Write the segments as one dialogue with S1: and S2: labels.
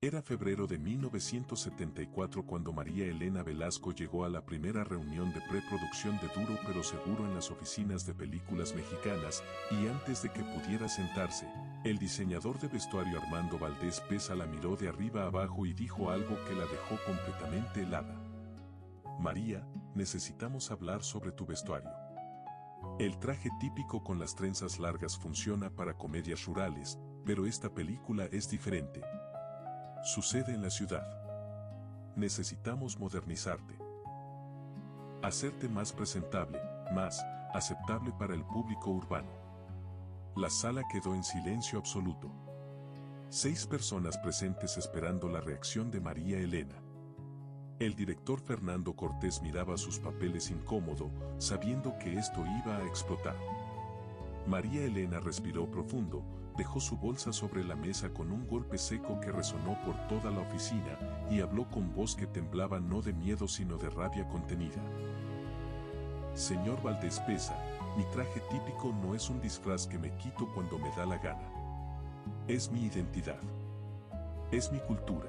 S1: Era febrero de 1974 cuando María Elena Velasco llegó a la primera reunión de preproducción de Duro pero Seguro en las oficinas de Películas Mexicanas, y antes de que pudiera sentarse, el diseñador de vestuario Armando Valdés Pesa la miró de arriba a abajo y dijo algo que la dejó completamente helada. María, necesitamos hablar sobre tu vestuario. El traje típico con las trenzas largas funciona para comedias rurales, pero esta película es diferente. Sucede en la ciudad. Necesitamos modernizarte. Hacerte más presentable, más aceptable para el público urbano. La sala quedó en silencio absoluto. 6 personas presentes esperando la reacción de María Elena. El director Fernando Cortés miraba sus papeles incómodo, sabiendo que esto iba a explotar. María Elena respiró profundo, dejó su bolsa sobre la mesa con un golpe seco que resonó por toda la oficina, y habló con voz que temblaba no de miedo sino de rabia contenida. Señor Valdés Pesa, mi traje típico no es un disfraz que me quito cuando me da la gana. Es mi identidad. Es mi cultura.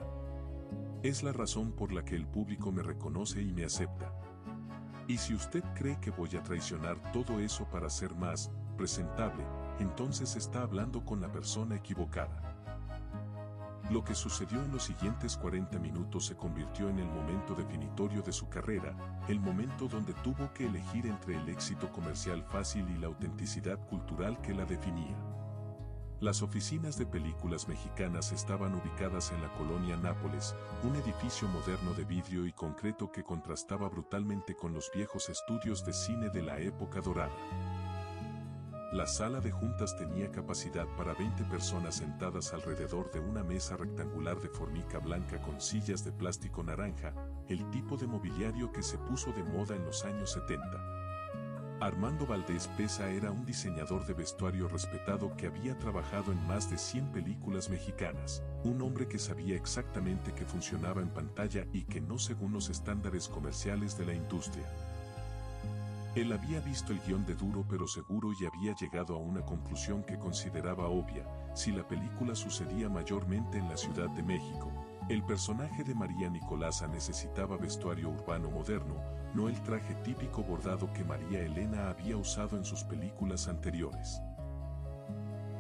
S1: Es la razón por la que el público me reconoce y me acepta. Y si usted cree que voy a traicionar todo eso para ser más presentable, entonces está hablando con la persona equivocada. Lo que sucedió en los siguientes 40 minutos se convirtió en el momento definitorio de su carrera, el momento donde tuvo que elegir entre el éxito comercial fácil y la autenticidad cultural que la definía. Las oficinas de Películas Mexicanas estaban ubicadas en la colonia Nápoles, un edificio moderno de vidrio y concreto que contrastaba brutalmente con los viejos estudios de cine de la época dorada. La sala de juntas tenía capacidad para 20 personas sentadas alrededor de una mesa rectangular de formica blanca con sillas de plástico naranja, el tipo de mobiliario que se puso de moda en los años 70. Armando Valdés Pesa era un diseñador de vestuario respetado que había trabajado en más de 100 películas mexicanas, un hombre que sabía exactamente qué funcionaba en pantalla y que no según los estándares comerciales de la industria. Él había visto el guión de Duro pero Seguro y había llegado a una conclusión que consideraba obvia: si la película sucedía mayormente en la Ciudad de México, el personaje de María Nicolasa necesitaba vestuario urbano moderno, no el traje típico bordado que María Elena había usado en sus películas anteriores.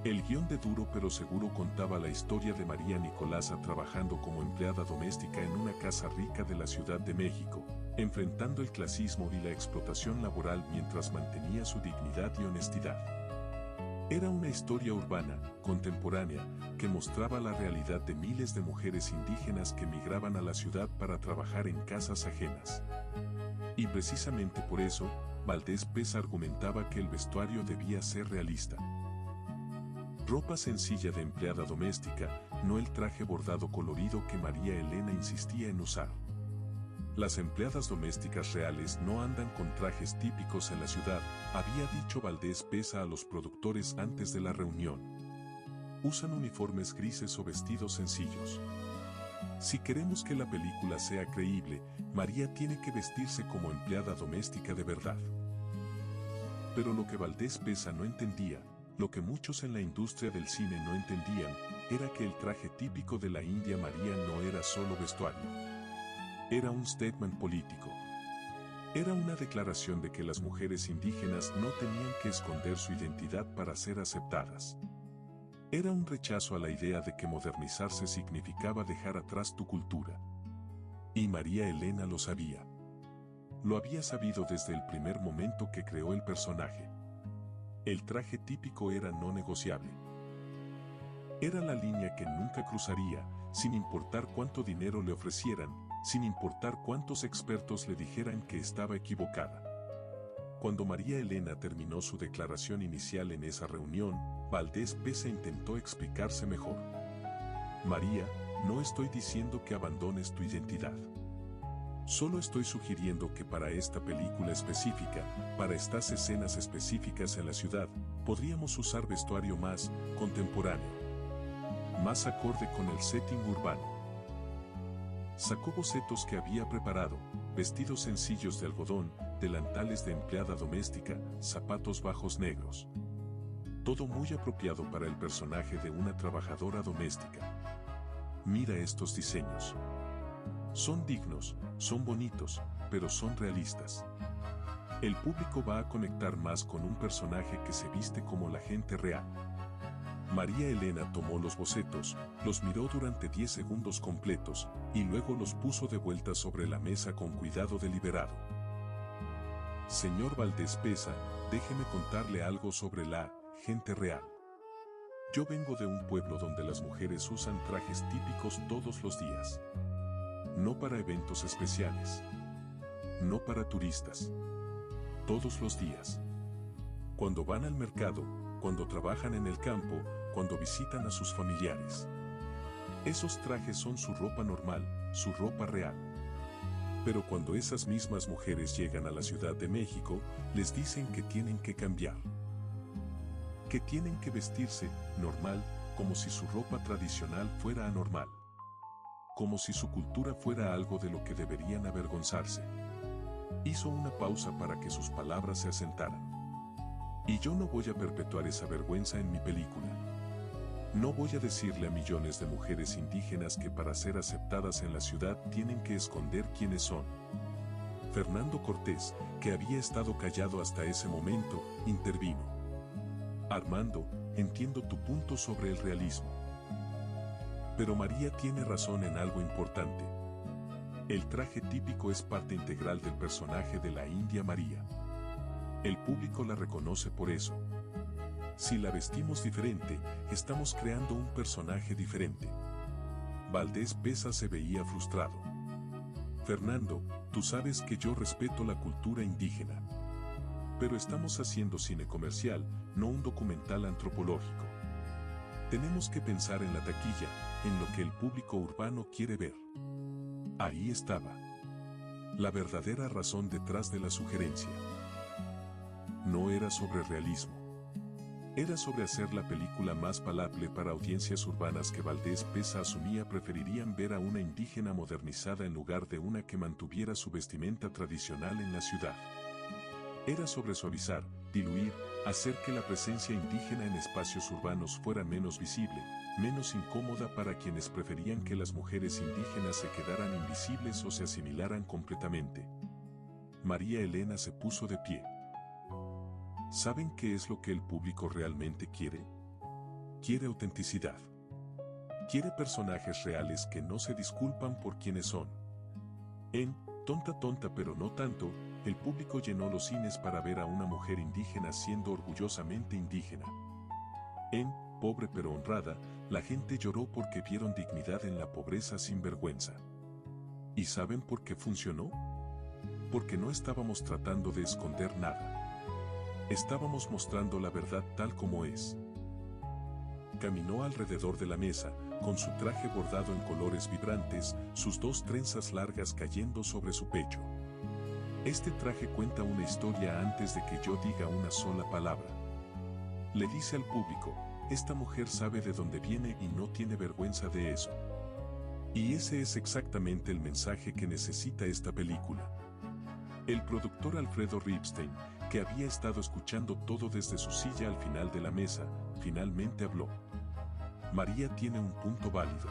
S1: El guión de Duro pero Seguro contaba la historia de María Nicolasa trabajando como empleada doméstica en una casa rica de la Ciudad de México, enfrentando el clasismo y la explotación laboral mientras mantenía su dignidad y honestidad. Era una historia urbana, contemporánea, que mostraba la realidad de miles de mujeres indígenas que migraban a la ciudad para trabajar en casas ajenas. Y precisamente por eso, Valdés Pesa argumentaba que el vestuario debía ser realista. Ropa sencilla de empleada doméstica, no el traje bordado colorido que María Elena insistía en usar. Las empleadas domésticas reales no andan con trajes típicos en la ciudad, había dicho Valdés Pesa a los productores antes de la reunión. Usan uniformes grises o vestidos sencillos. Si queremos que la película sea creíble, María tiene que vestirse como empleada doméstica de verdad. Pero lo que Valdés Pesa no entendía, lo que muchos en la industria del cine no entendían, era que el traje típico de la India María no era solo vestuario. Era un statement político. Era una declaración de que las mujeres indígenas no tenían que esconder su identidad para ser aceptadas. Era un rechazo a la idea de que modernizarse significaba dejar atrás tu cultura. Y María Elena lo sabía. Lo había sabido desde el primer momento que creó el personaje. El traje típico era no negociable. Era la línea que nunca cruzaría, sin importar cuánto dinero le ofrecieran, sin importar cuántos expertos le dijeran que estaba equivocada. Cuando María Elena terminó su declaración inicial en esa reunión, Valdés Pesa intentó explicarse mejor. María, no estoy diciendo que abandones tu identidad. Solo estoy sugiriendo que para esta película específica, para estas escenas específicas en la ciudad, podríamos usar vestuario más contemporáneo, más acorde con el setting urbano. Sacó bocetos que había preparado, vestidos sencillos de algodón, delantales de empleada doméstica, zapatos bajos negros. Todo muy apropiado para el personaje de una trabajadora doméstica. mira estos diseños. Son dignos, son bonitos, pero son realistas. El público va a conectar más con un personaje que se viste como la gente real. María Elena tomó los bocetos, los miró durante 10 segundos completos, y luego los puso de vuelta sobre la mesa con cuidado deliberado. Señor Valdés Pesa, déjeme contarle algo sobre la gente real. Yo vengo de un pueblo donde las mujeres usan trajes típicos todos los días. No para eventos especiales. No para turistas. Todos los días. Cuando van al mercado, cuando trabajan en el campo, cuando visitan a sus familiares. Esos trajes son su ropa normal, su ropa real. Pero cuando esas mismas mujeres llegan a la Ciudad de México, les dicen que tienen que cambiar. Que tienen que vestirse normal, como si su ropa tradicional fuera anormal. Como si su cultura fuera algo de lo que deberían avergonzarse. Hizo una pausa para que sus palabras se asentaran. Y yo no voy a perpetuar esa vergüenza en mi película. No voy a decirle a millones de mujeres indígenas que para ser aceptadas en la ciudad tienen que esconder quiénes son. Fernando Cortés, que había estado callado hasta ese momento, intervino. Armando, entiendo tu punto sobre el realismo. Pero María tiene razón en algo importante. El traje típico es parte integral del personaje de la India María. El público la reconoce por eso. Si la vestimos diferente, estamos creando un personaje diferente. Valdés Pesa se veía frustrado. Fernando, tú sabes que yo respeto la cultura indígena. Pero estamos haciendo cine comercial, no un documental antropológico. Tenemos que pensar en la taquilla, en lo que el público urbano quiere ver. Ahí estaba la verdadera razón detrás de la sugerencia. No era sobre realismo. Era sobre hacer la película más palpable para audiencias urbanas que Valdés Pesa asumía preferirían ver a una indígena modernizada en lugar de una que mantuviera su vestimenta tradicional en la ciudad. Era sobre suavizar, diluir, hacer que la presencia indígena en espacios urbanos fuera menos visible, menos incómoda para quienes preferían que las mujeres indígenas se quedaran invisibles o se asimilaran completamente. María Elena se puso de pie. ¿Saben qué es lo que el público realmente quiere? Quiere autenticidad. Quiere personajes reales que no se disculpan por quienes son. En Tonta Tonta pero no tanto, el público llenó los cines para ver a una mujer indígena siendo orgullosamente indígena. En Pobre pero honrada, la gente lloró porque vieron dignidad en la pobreza sin vergüenza. ¿Y saben por qué funcionó? Porque no estábamos tratando de esconder nada. Estábamos mostrando la verdad tal como es. Caminó alrededor de la mesa, con su traje bordado en colores vibrantes, sus 2 trenzas largas cayendo sobre su pecho. Este traje cuenta una historia antes de que yo diga una sola palabra. Le dice al público, esta mujer sabe de dónde viene y no tiene vergüenza de eso. Y ese es exactamente el mensaje que necesita esta película. El productor Alfredo Ripstein, que había estado escuchando todo desde su silla al final de la mesa, finalmente habló. María tiene un punto válido.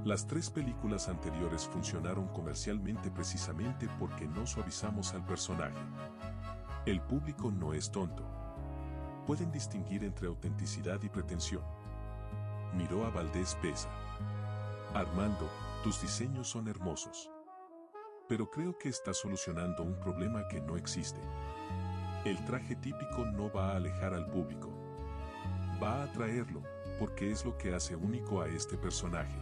S1: Las 3 películas anteriores funcionaron comercialmente precisamente porque no suavizamos al personaje. El público no es tonto. Pueden distinguir entre autenticidad y pretensión. Miró a Valdés Pesa. Armando, tus diseños son hermosos. Pero creo que estás solucionando un problema que no existe. El traje típico no va a alejar al público. Va a atraerlo, porque es lo que hace único a este personaje.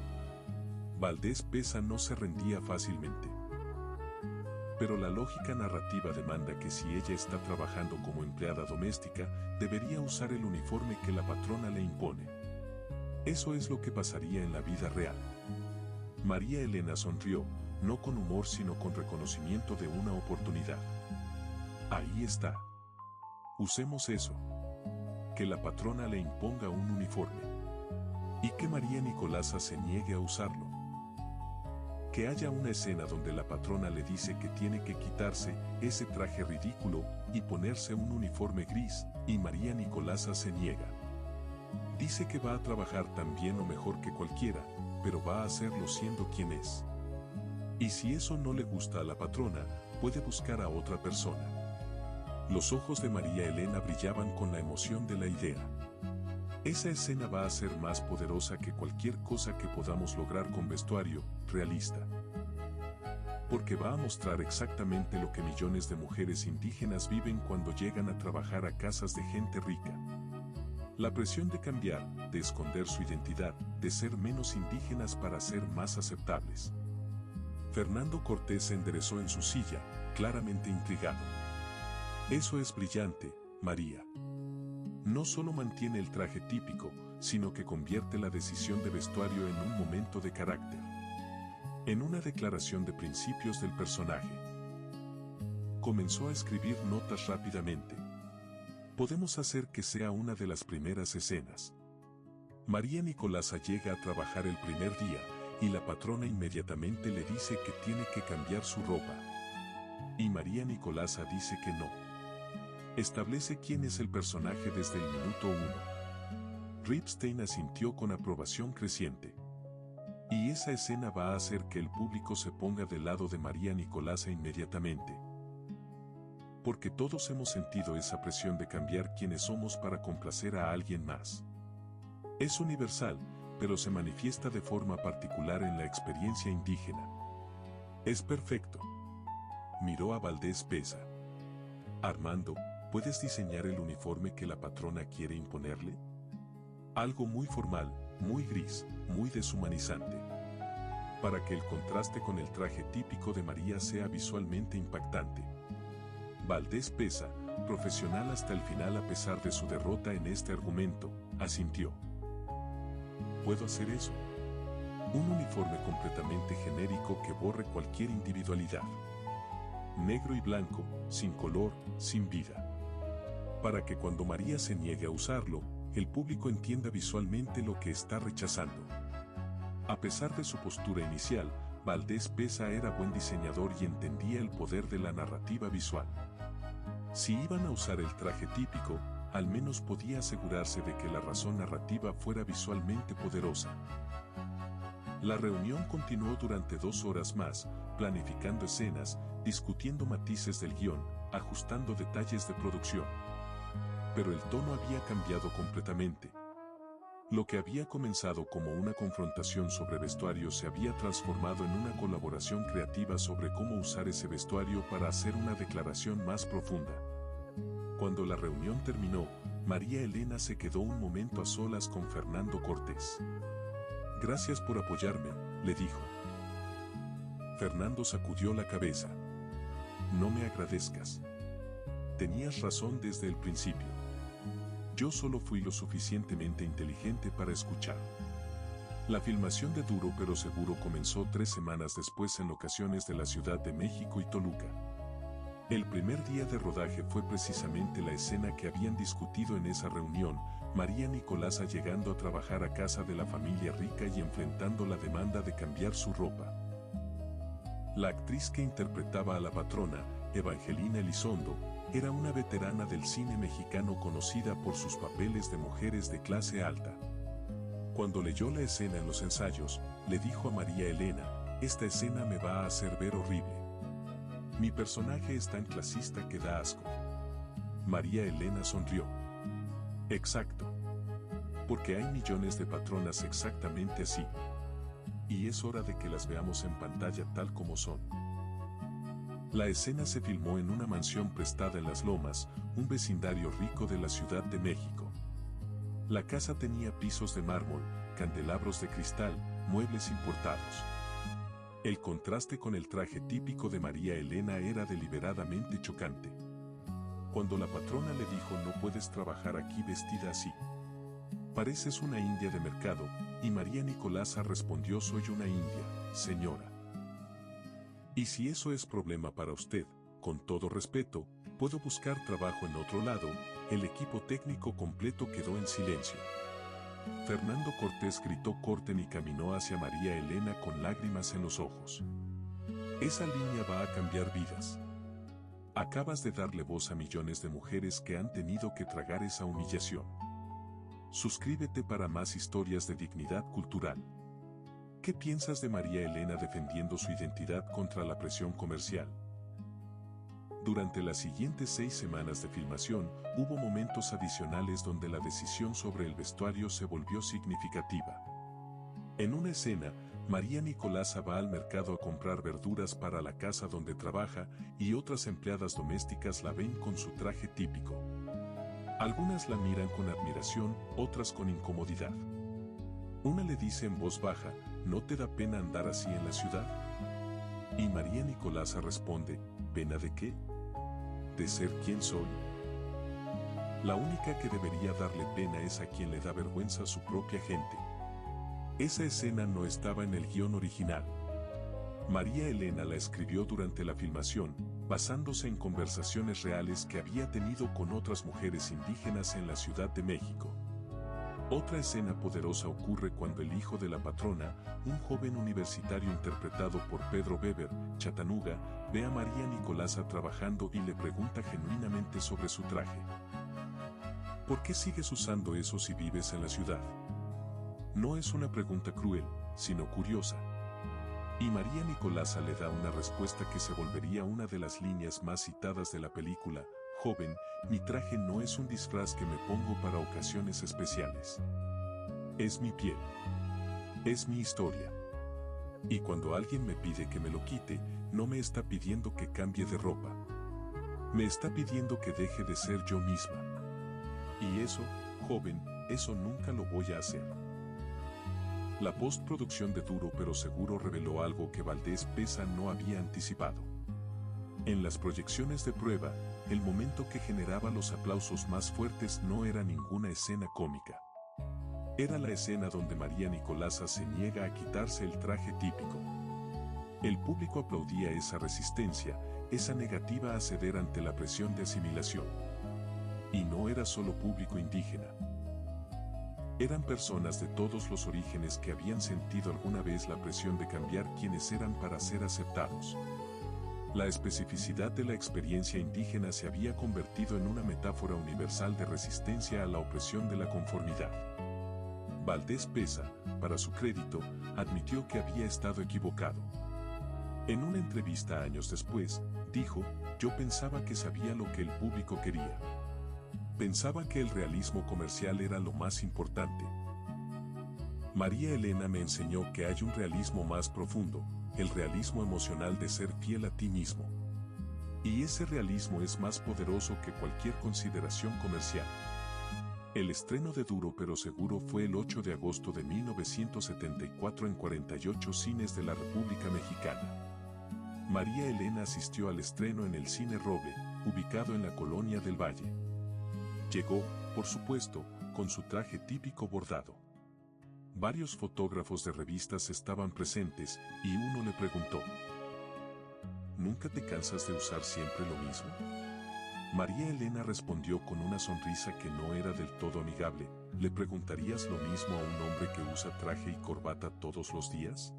S1: Valdés Pesa no se rendía fácilmente. Pero la lógica narrativa demanda que si ella está trabajando como empleada doméstica, debería usar el uniforme que la patrona le impone. Eso es lo que pasaría en la vida real. María Elena sonrió, no con humor sino con reconocimiento de una oportunidad. Ahí está. Usemos eso. Que la patrona le imponga un uniforme. Y que María Nicolasa se niegue a usarlo. Que haya una escena donde la patrona le dice que tiene que quitarse ese traje ridículo y ponerse un uniforme gris, y María Nicolasa se niega. Dice que va a trabajar tan bien o mejor que cualquiera, pero va a hacerlo siendo quien es. Y si eso no le gusta a la patrona, puede buscar a otra persona. Los ojos de María Elena brillaban con la emoción de la idea. Esa escena va a ser más poderosa que cualquier cosa que podamos lograr con vestuario realista. Porque va a mostrar exactamente lo que millones de mujeres indígenas viven cuando llegan a trabajar a casas de gente rica. La presión de cambiar, de esconder su identidad, de ser menos indígenas para ser más aceptables. Fernando Cortés se enderezó en su silla, claramente intrigado. Eso es brillante, María. No solo mantiene el traje típico, sino que convierte la decisión de vestuario en un momento de carácter. En una declaración de principios del personaje. Comenzó a escribir notas rápidamente. Podemos hacer que sea una de las primeras escenas. María Nicolasa llega a trabajar el primer día, y la patrona inmediatamente le dice que tiene que cambiar su ropa. Y María Nicolasa dice que no. Establece quién es el personaje desde el minuto 1. Ripstein asintió con aprobación creciente. Y esa escena va a hacer que el público se ponga del lado de María Nicolasa inmediatamente. Porque todos hemos sentido esa presión de cambiar quiénes somos para complacer a alguien más. Es universal, pero se manifiesta de forma particular en la experiencia indígena. Es perfecto. Miró a Valdés Pesa. Armando, ¿puedes diseñar el uniforme que la patrona quiere imponerle? Algo muy formal, muy gris, muy deshumanizante. Para que el contraste con el traje típico de María sea visualmente impactante. Valdés Pesa, profesional hasta el final a pesar de su derrota en este argumento, asintió. ¿Puedo hacer eso? Un uniforme completamente genérico que borre cualquier individualidad. Negro y blanco, sin color, sin vida. Para que cuando María se niegue a usarlo, el público entienda visualmente lo que está rechazando. A pesar de su postura inicial, Valdés Pesa era buen diseñador y entendía el poder de la narrativa visual. Si iban a usar el traje típico, al menos podía asegurarse de que la razón narrativa fuera visualmente poderosa. La reunión continuó durante 2 horas más, planificando escenas, discutiendo matices del guión, ajustando detalles de producción. Pero el tono había cambiado completamente. Lo que había comenzado como una confrontación sobre vestuario se había transformado en una colaboración creativa sobre cómo usar ese vestuario para hacer una declaración más profunda. Cuando la reunión terminó, María Elena se quedó un momento a solas con Fernando Cortés. Gracias por apoyarme, le dijo. Fernando sacudió la cabeza. No me agradezcas. Tenías razón desde el principio. Yo solo fui lo suficientemente inteligente para escuchar. La filmación de Duro pero Seguro comenzó 3 semanas después en locaciones de la Ciudad de México y Toluca. El primer día de rodaje fue precisamente la escena que habían discutido en esa reunión, María Nicolasa llegando a trabajar a casa de la familia rica y enfrentando la demanda de cambiar su ropa. La actriz que interpretaba a la patrona, Evangelina Elizondo, era una veterana del cine mexicano conocida por sus papeles de mujeres de clase alta. Cuando leyó la escena en los ensayos, le dijo a María Elena, esta escena me va a hacer ver horrible. Mi personaje es tan clasista que da asco. María Elena sonrió. Exacto. Porque hay millones de patronas exactamente así. Y es hora de que las veamos en pantalla tal como son. La escena se filmó en una mansión prestada en Las Lomas, un vecindario rico de la Ciudad de México. La casa tenía pisos de mármol, candelabros de cristal, muebles importados. El contraste con el traje típico de María Elena era deliberadamente chocante. Cuando la patrona le dijo no puedes trabajar aquí vestida así. Pareces una india de mercado, y María Nicolasa respondió soy una india, señora. Y si eso es problema para usted, con todo respeto, puedo buscar trabajo en otro lado. El equipo técnico completo quedó en silencio. Fernando Cortés gritó corten y caminó hacia María Elena con lágrimas en los ojos. Esa línea va a cambiar vidas. Acabas de darle voz a millones de mujeres que han tenido que tragar esa humillación. Suscríbete para más historias de dignidad cultural. ¿Qué piensas de María Elena defendiendo su identidad contra la presión comercial? Durante las siguientes 6 semanas de filmación, hubo momentos adicionales donde la decisión sobre el vestuario se volvió significativa. En una escena, María Nicolasa va al mercado a comprar verduras para la casa donde trabaja y otras empleadas domésticas la ven con su traje típico. Algunas la miran con admiración, otras con incomodidad. Una le dice en voz baja, ¿no te da pena andar así en la ciudad? Y María Nicolasa responde, ¿pena de qué? ¿De ser quien soy? La única que debería darle pena es a quien le da vergüenza a su propia gente. Esa escena no estaba en el guión original. María Elena la escribió durante la filmación, basándose en conversaciones reales que había tenido con otras mujeres indígenas en la Ciudad de México. Otra escena poderosa ocurre cuando el hijo de la patrona, un joven universitario interpretado por Pedro Weber, Chatanuga, ve a María Nicolasa trabajando y le pregunta genuinamente sobre su traje. ¿Por qué sigues usando eso si vives en la ciudad? No es una pregunta cruel, sino curiosa. Y María Nicolasa le da una respuesta que se volvería una de las líneas más citadas de la película, joven, mi traje no es un disfraz que me pongo para ocasiones especiales. Es mi piel. Es mi historia. Y cuando alguien me pide que me lo quite, no me está pidiendo que cambie de ropa. Me está pidiendo que deje de ser yo misma. Y eso, joven, eso nunca lo voy a hacer. La postproducción de Duro pero Seguro reveló algo que Valdés Pesa no había anticipado. En las proyecciones de prueba, el momento que generaba los aplausos más fuertes no era ninguna escena cómica. Era la escena donde María Nicolasa se niega a quitarse el traje típico. El público aplaudía esa resistencia, esa negativa a ceder ante la presión de asimilación. Y no era solo público indígena. Eran personas de todos los orígenes que habían sentido alguna vez la presión de cambiar quienes eran para ser aceptados. La especificidad de la experiencia indígena se había convertido en una metáfora universal de resistencia a la opresión de la conformidad. Valdés Pesa, para su crédito, admitió que había estado equivocado. En una entrevista años después, dijo, yo pensaba que sabía lo que el público quería. Pensaba que el realismo comercial era lo más importante. María Elena me enseñó que hay un realismo más profundo, el realismo emocional de ser fiel a ti mismo. Y ese realismo es más poderoso que cualquier consideración comercial. El estreno de Duro pero Seguro fue el 8 de agosto de 1974 en 48 cines de la República Mexicana. María Elena asistió al estreno en el Cine Roble, ubicado en la Colonia del Valle. Llegó, por supuesto, con su traje típico bordado. Varios fotógrafos de revistas estaban presentes y uno le preguntó, ¿nunca te cansas de usar siempre lo mismo? María Elena respondió con una sonrisa que no era del todo amigable, ¿le preguntarías lo mismo a un hombre que usa traje y corbata todos los días?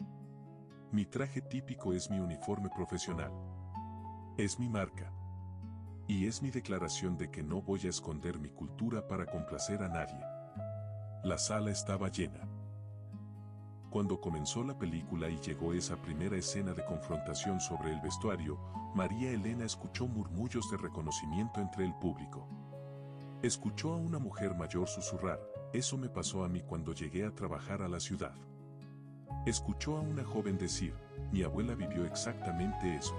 S1: Mi traje típico es mi uniforme profesional. Es mi marca. Y es mi declaración de que no voy a esconder mi cultura para complacer a nadie. La sala estaba llena. Cuando comenzó la película y llegó esa primera escena de confrontación sobre el vestuario, María Elena escuchó murmullos de reconocimiento entre el público. Escuchó a una mujer mayor susurrar, eso me pasó a mí cuando llegué a trabajar a la ciudad. Escuchó a una joven decir, mi abuela vivió exactamente eso.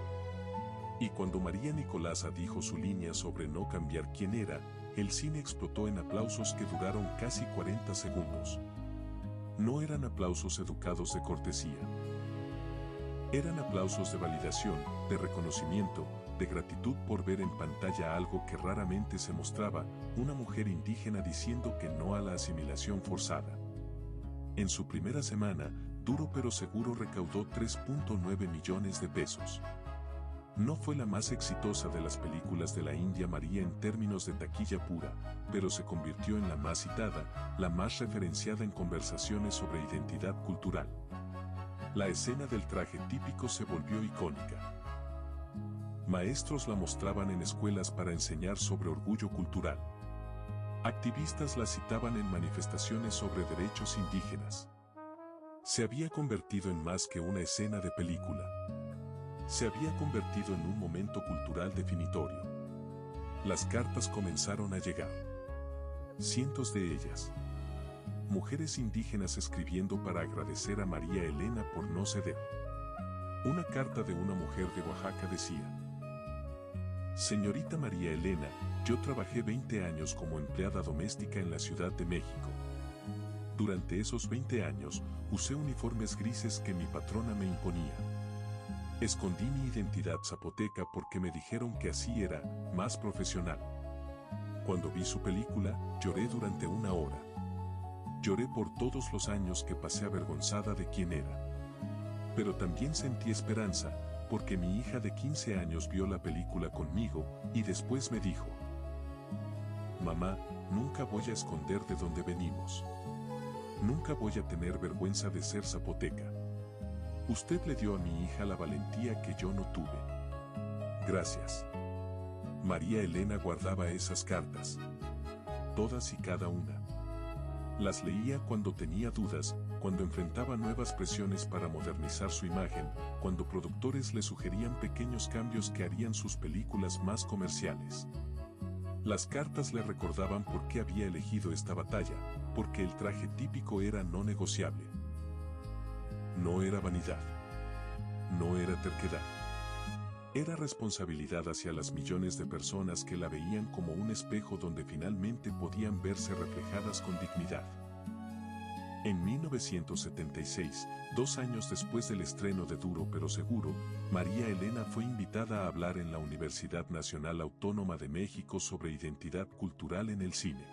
S1: Y cuando María Nicolasa dijo su línea sobre no cambiar quién era, el cine explotó en aplausos que duraron casi 40 segundos. No eran aplausos educados de cortesía. Eran aplausos de validación, de reconocimiento, de gratitud por ver en pantalla algo que raramente se mostraba, una mujer indígena diciendo que no a la asimilación forzada. En su primera semana, Duro pero Seguro recaudó 3.9 millones de pesos. No fue la más exitosa de las películas de la India María en términos de taquilla pura, pero se convirtió en la más citada, la más referenciada en conversaciones sobre identidad cultural. La escena del traje típico se volvió icónica. Maestros la mostraban en escuelas para enseñar sobre orgullo cultural. Activistas la citaban en manifestaciones sobre derechos indígenas. Se había convertido en más que una escena de película. Se había convertido en un momento cultural definitorio. Las cartas comenzaron a llegar. Cientos de ellas. Mujeres indígenas escribiendo para agradecer a María Elena por no ceder. Una carta de una mujer de Oaxaca decía: Señorita María Elena, yo trabajé 20 años como empleada doméstica en la Ciudad de México. Durante esos 20 años, usé uniformes grises que mi patrona me imponía. Escondí mi identidad zapoteca porque me dijeron que así era más profesional. Cuando vi su película, lloré durante 1 hora. Lloré por todos los años que pasé avergonzada de quién era. Pero también sentí esperanza, porque mi hija de 15 años vio la película conmigo y después me dijo: Mamá, nunca voy a esconder de dónde venimos. Nunca voy a tener vergüenza de ser zapoteca. Usted le dio a mi hija la valentía que yo no tuve. Gracias. María Elena guardaba esas cartas. Todas y cada una. Las leía cuando tenía dudas, cuando enfrentaba nuevas presiones para modernizar su imagen, cuando productores le sugerían pequeños cambios que harían sus películas más comerciales. Las cartas le recordaban por qué había elegido esta batalla, porque el traje típico era no negociable. No era vanidad. No era terquedad. Era responsabilidad hacia las millones de personas que la veían como un espejo donde finalmente podían verse reflejadas con dignidad. En 1976, 2 años después del estreno de Duro pero Seguro, María Elena fue invitada a hablar en la Universidad Nacional Autónoma de México sobre identidad cultural en el cine.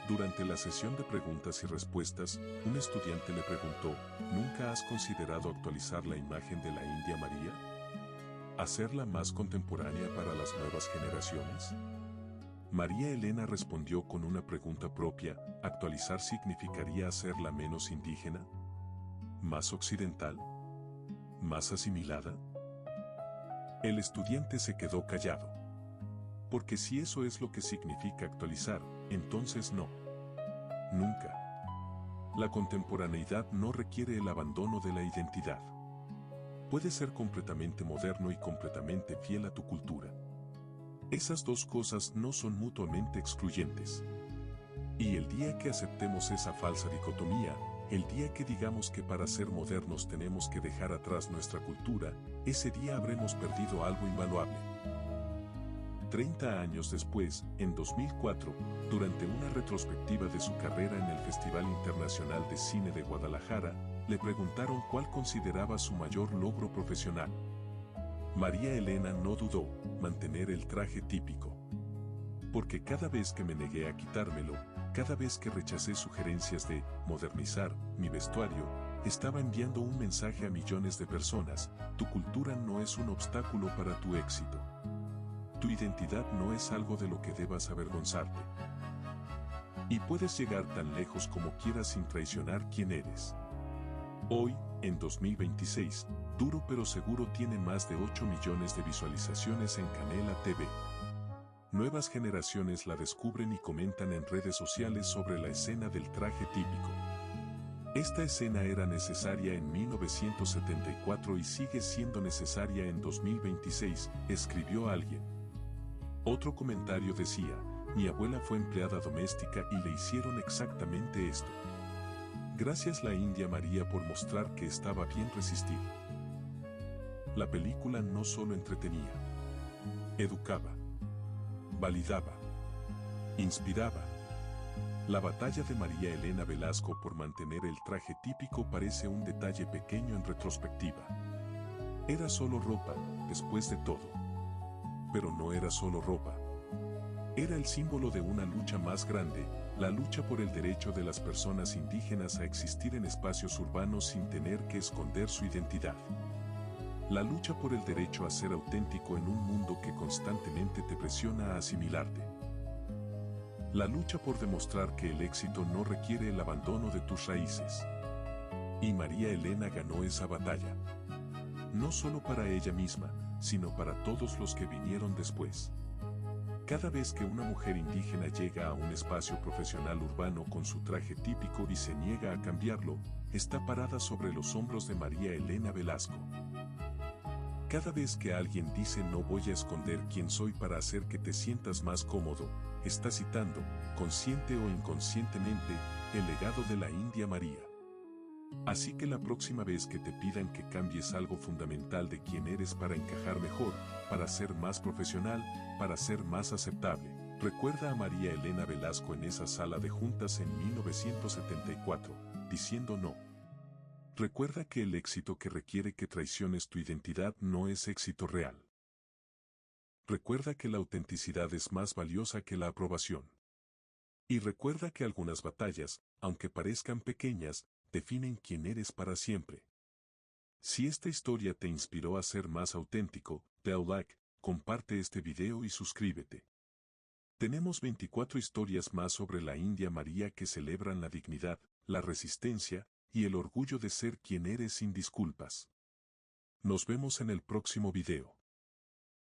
S1: Durante la sesión de preguntas y respuestas, un estudiante le preguntó: ¿Nunca has considerado actualizar la imagen de la India María? ¿Hacerla más contemporánea para las nuevas generaciones? María Elena respondió con una pregunta propia: ¿actualizar significaría hacerla menos indígena? ¿Más occidental? ¿Más asimilada? El estudiante se quedó callado. Porque si eso es lo que significa actualizar, entonces no. Nunca. La contemporaneidad no requiere el abandono de la identidad. Puedes ser completamente moderno y completamente fiel a tu cultura. Esas dos cosas no son mutuamente excluyentes. Y el día que aceptemos esa falsa dicotomía, el día que digamos que para ser modernos tenemos que dejar atrás nuestra cultura, ese día habremos perdido algo invaluable. 30 años después, en 2004, durante una retrospectiva de su carrera en el Festival Internacional de Cine de Guadalajara, le preguntaron cuál consideraba su mayor logro profesional. María Elena no dudó: mantener el traje típico. Porque cada vez que me negué a quitármelo, cada vez que rechacé sugerencias de modernizar mi vestuario, estaba enviando un mensaje a millones de personas: tu cultura no es un obstáculo para tu éxito. Tu identidad no es algo de lo que debas avergonzarte. Y puedes llegar tan lejos como quieras sin traicionar quién eres. Hoy, en 2026, Duro pero Seguro tiene más de 8 millones de visualizaciones en Canela TV. Nuevas generaciones la descubren y comentan en redes sociales sobre la escena del traje típico. Esta escena era necesaria en 1974 y sigue siendo necesaria en 2026, escribió alguien. Otro comentario decía: mi abuela fue empleada doméstica y le hicieron exactamente esto. Gracias la India María por mostrar que estaba bien resistir. La película no solo entretenía, educaba, validaba, inspiraba. La batalla de María Elena Velasco por mantener el traje típico parece un detalle pequeño en retrospectiva. Era solo ropa, después de todo. Pero no era solo ropa. Era el símbolo de una lucha más grande, la lucha por el derecho de las personas indígenas a existir en espacios urbanos sin tener que esconder su identidad. La lucha por el derecho a ser auténtico en un mundo que constantemente te presiona a asimilarte. La lucha por demostrar que el éxito no requiere el abandono de tus raíces. Y María Elena ganó esa batalla. No solo para ella misma, sino para todos los que vinieron después. Cada vez que una mujer indígena llega a un espacio profesional urbano con su traje típico y se niega a cambiarlo, está parada sobre los hombros de María Elena Velasco. Cada vez que alguien dice no voy a esconder quién soy para hacer que te sientas más cómodo, está citando, consciente o inconscientemente, el legado de la India María. Así que la próxima vez que te pidan que cambies algo fundamental de quién eres para encajar mejor, para ser más profesional, para ser más aceptable, recuerda a María Elena Velasco en esa sala de juntas en 1974, diciendo no. Recuerda que el éxito que requiere que traiciones tu identidad no es éxito real. Recuerda que la autenticidad es más valiosa que la aprobación. Y recuerda que algunas batallas, aunque parezcan pequeñas, definen quién eres para siempre. Si esta historia te inspiró a ser más auténtico, dale like, comparte este video y suscríbete. Tenemos 24 historias más sobre la India María que celebran la dignidad, la resistencia y el orgullo de ser quien eres sin disculpas. Nos vemos en el próximo video.